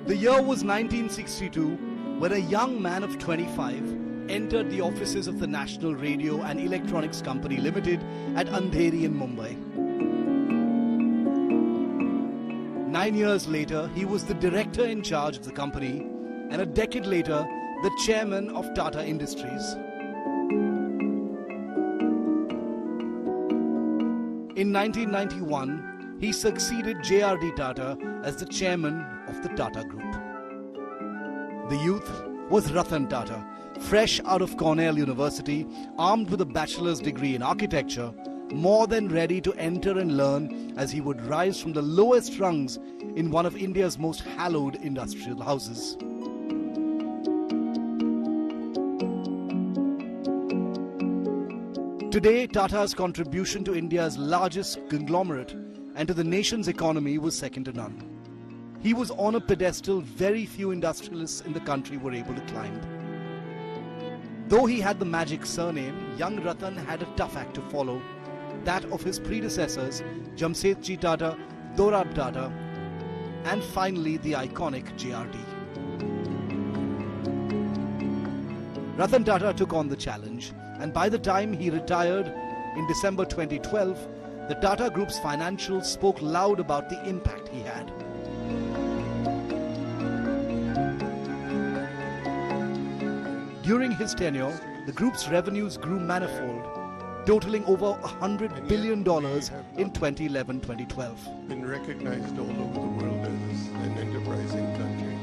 The year was 1962 when a young man of 25 entered the offices of the National Radio and Electronics Company Limited at Andheri in Mumbai. 9 years later, he was the director in charge of the company, and a decade later, the chairman of Tata Industries. In 1991, he succeeded J.R.D. Tata as the chairman of the Tata Group. The youth was Ratan Tata, fresh out of Cornell University, armed with a bachelor's degree in architecture, more than ready to enter and learn as he would rise from the lowest rungs in one of India's most hallowed industrial houses. Today, Tata's contribution to India's largest conglomerate and to the nation's economy was second to none. He was on a pedestal very few industrialists in the country were able to climb. Though he had the magic surname, young Ratan had a tough act to follow, that of his predecessors Jamsetji Tata, Dorab Tata, and finally the iconic J.R.D. Ratan Tata took on the challenge, and by the time he retired in December 2012, the Tata Group's financials spoke loud about the impact he had. During his tenure, the group's revenues grew manifold, totaling over $100 billion in 2011-2012. Been recognized all over the world as an enterprising country.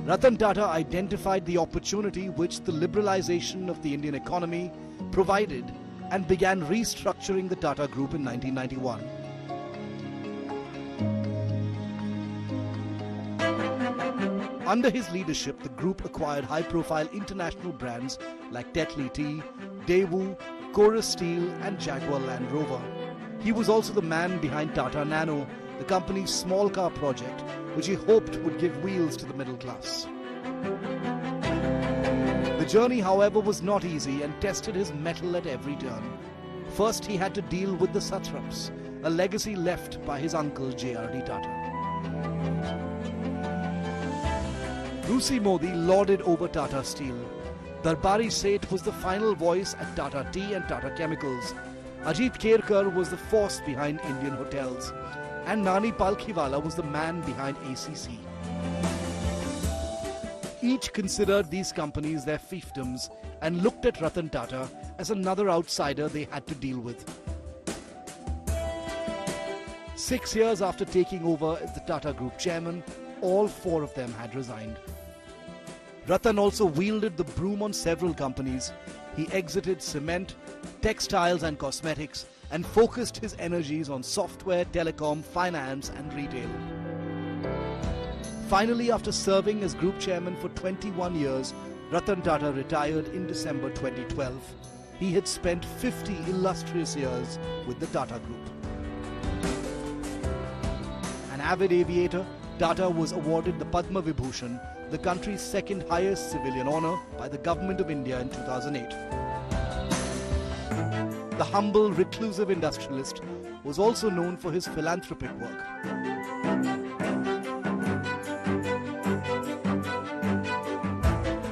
Ratan Tata identified the opportunity which the liberalization of the Indian economy provided and began restructuring the Tata Group in 1991. Under his leadership, the group acquired high-profile international brands like Tetley Tea, Daewoo, Chorus Steel and Jaguar Land Rover. He was also the man behind Tata Nano, the company's small car project, which he hoped would give wheels to the middle class. The journey, however, was not easy and tested his mettle at every turn. First, he had to deal with the satraps, a legacy left by his uncle J.R.D. Tata. Rusi Modi lorded over Tata Steel. Darbari Seth was the final voice at Tata Tea and Tata Chemicals. Ajit Kerkar was the force behind Indian Hotels. And Nani Palkhiwala was the man behind ACC. Each considered these companies their fiefdoms and looked at Ratan Tata as another outsider they had to deal with. 6 years after taking over as the Tata Group chairman, all four of them had resigned. Ratan also wielded the broom on several companies. He exited cement, textiles and cosmetics and focused his energies on software, telecom, finance and retail. Finally, after serving as group chairman for 21 years, Ratan Tata retired in December 2012. He had spent 50 illustrious years with the Tata Group. An avid aviator, Tata was awarded the Padma Vibhushan, the country's second highest civilian honour, by the Government of India in 2008. The humble, reclusive industrialist was also known for his philanthropic work.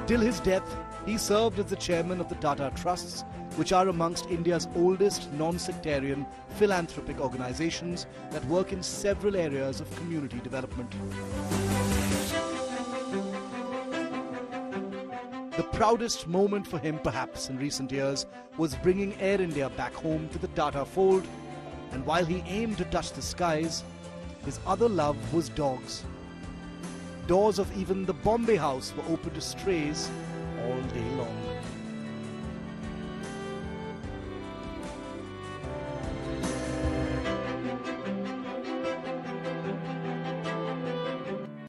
Till his death, he served as the chairman of the Tata Trusts, which are amongst India's oldest non-sectarian philanthropic organizations that work in several areas of community development. The proudest moment for him, perhaps, in recent years was bringing Air India back home to the Tata fold, and while he aimed to touch the skies, his other love was dogs. Doors of even the Bombay house were open to strays all day long.